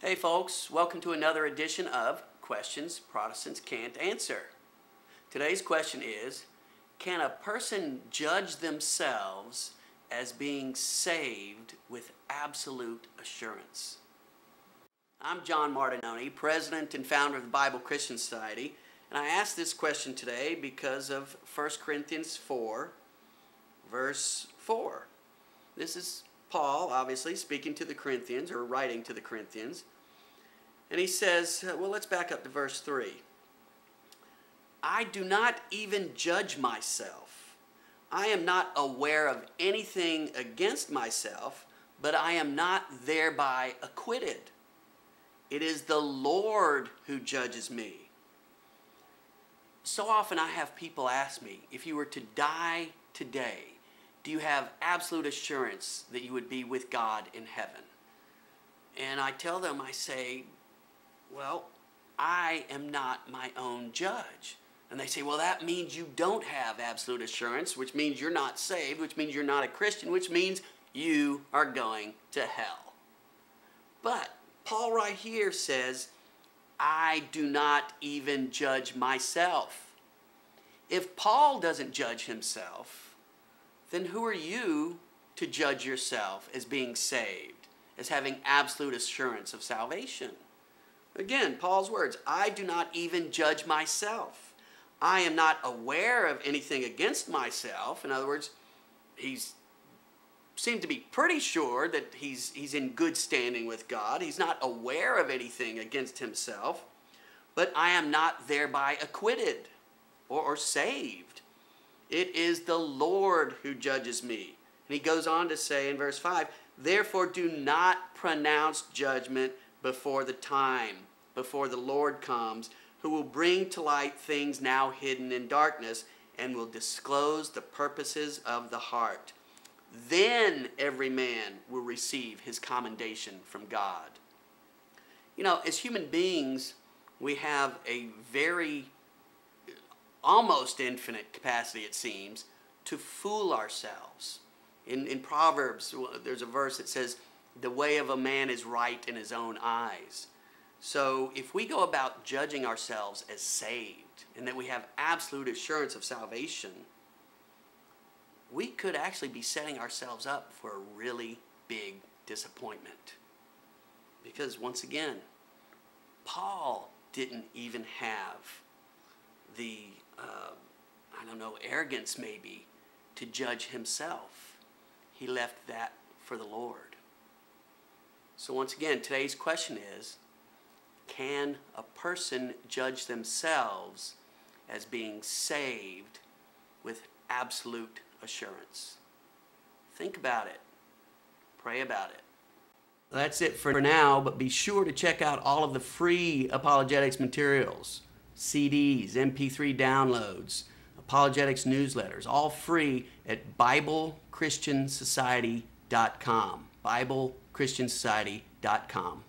Hey folks, welcome to another edition of Questions Protestants Can't Answer. Today's question is, can a person judge themselves as being saved with absolute assurance? I'm John Martinoni, president and founder of the Bible Christian Society, and I asked this question today because of 1 Corinthians 4, verse 4. This is Paul, obviously, speaking to the Corinthians, or writing to the Corinthians. And he says, well, let's back up to verse 3. I do not even judge myself. I am not aware of anything against myself, but I am not thereby acquitted. It is the Lord who judges me. So often I have people ask me, if you were to die today, do you have absolute assurance that you would be with God in heaven? And I tell them, I say, well, I am not my own judge. And they say, well, that means you don't have absolute assurance, which means you're not saved, which means you're not a Christian, which means you are going to hell. But Paul right here says, I do not even judge myself. If Paul doesn't judge himself, then who are you to judge yourself as being saved, as having absolute assurance of salvation? Again, Paul's words, I do not even judge myself. I am not aware of anything against myself. In other words, he's seemed to be pretty sure that he's in good standing with God. He's not aware of anything against himself, but I am not thereby acquitted or saved. It is the Lord who judges me. And he goes on to say in verse 5, therefore do not pronounce judgment before the time, before the Lord comes, who will bring to light things now hidden in darkness and will disclose the purposes of the heart. Then every man will receive his commendation from God. You know, as human beings, we have a very almost infinite capacity, it seems, to fool ourselves. In Proverbs, there's a verse that says, the way of a man is right in his own eyes. So if we go about judging ourselves as saved and that we have absolute assurance of salvation, we could actually be setting ourselves up for a really big disappointment. Because once again, Paul didn't even have the arrogance maybe to judge himself. He left that for the Lord. So once again, today's question is, can a person judge themselves as being saved with absolute assurance? Think about it. Pray about it. That's it for now, but be sure to check out all of the free apologetics materials, CDs, MP3 downloads, apologetics newsletters, all free at BibleChristianSociety.com. BibleChristianSociety.com.